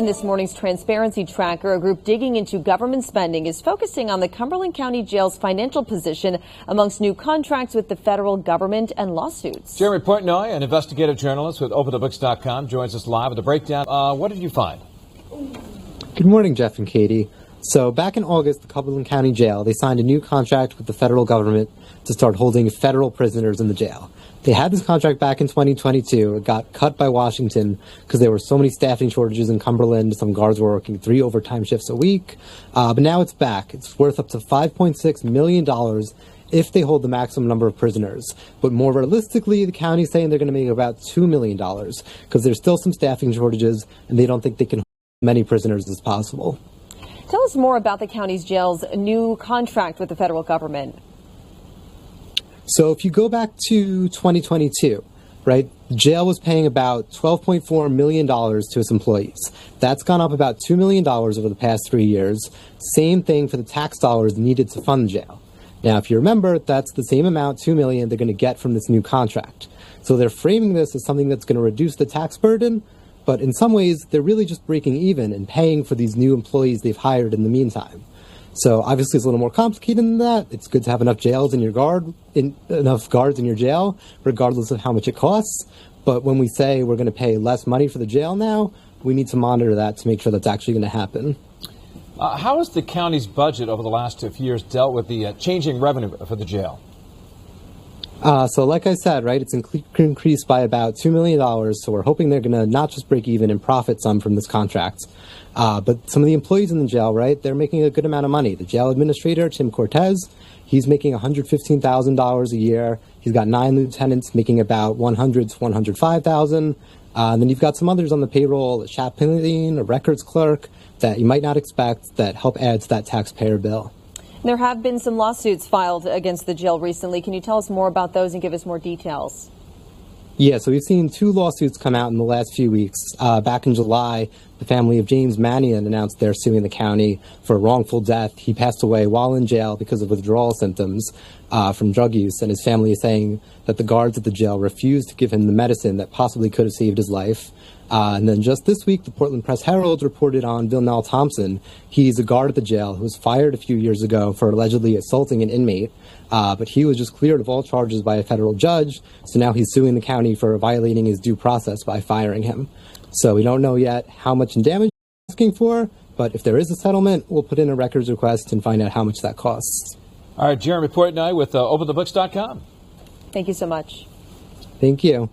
In this morning's Transparency Tracker, a group digging into government spending is focusing on the Cumberland County Jail's financial position amongst new contracts with the federal government and lawsuits. Jeremy Portnoy, an investigative journalist with OpenTheBooks.com, joins us live with a breakdown. What did you find? Good morning, Jeff and Katie. So back in August, the Cumberland County Jail, they signed a new contract with the federal government to start holding federal prisoners in the jail. They had this contract back in 2022. It got cut by Washington because there were so many staffing shortages in Cumberland. Some guards were working 3 overtime shifts a week. But now it's back. It's worth up to $5.6 million if they hold the maximum number of prisoners. But more realistically, the county's saying they're going to make about $2 million because there's still some staffing shortages and they don't think they can hold as many prisoners as possible. Tell us more about the county's jail's new contract with the federal government. So if you go back to 2022, right, the jail was paying about $12.4 million to its employees. That's gone up about $2 million over the past 3 years. Same thing for the tax dollars needed to fund the jail. Now, if you remember, that's the same amount, $2 million, they're going to get from this new contract. So they're framing this as something that's going to reduce the tax burden, but in some ways, they're really just breaking even and paying for these new employees they've hired in the meantime. So obviously it's a little more complicated than that. It's good to have enough enough guards in your jail, regardless of how much it costs. But when we say we're going to pay less money for the jail now, we need to monitor that to make sure that's actually going to happen. How has the county's budget over the last 2 years dealt with the changing revenue for the jail? So like I said, right, it's increased by about $2 million. So we're hoping they're going to not just break even and profit some from this contract. But some of the employees in the jail, right, they're making a good amount of money. The jail administrator, Tim Cortez, he's making $115,000 a year. He's got 9 lieutenants making about $100,000 to $105,000. And then you've got some others on the payroll, a chaplain, a records clerk that you might not expect that help add to that taxpayer bill. There have been some lawsuits filed against the jail recently. Can you tell us more about those and give us more details? Yeah, so we've seen 2 lawsuits come out in the last few weeks. Back in July, the family of James Mannion announced they're suing the county for a wrongful death. He passed away while in jail because of withdrawal symptoms from drug use, and his family is saying that the guards at the jail refused to give him the medicine that possibly could have saved his life. And then just this week, the Portland Press-Herald reported on Vilnell Thompson. He's a guard at the jail who was fired a few years ago for allegedly assaulting an inmate. But he was just cleared of all charges by a federal judge. So now he's suing the county for violating his due process by firing him. So we don't know yet how much in damage he's asking for. But if there is a settlement, we'll put in a records request and find out how much that costs. All right, Jeremy Portnoy with OpenTheBooks.com. Thank you so much. Thank you.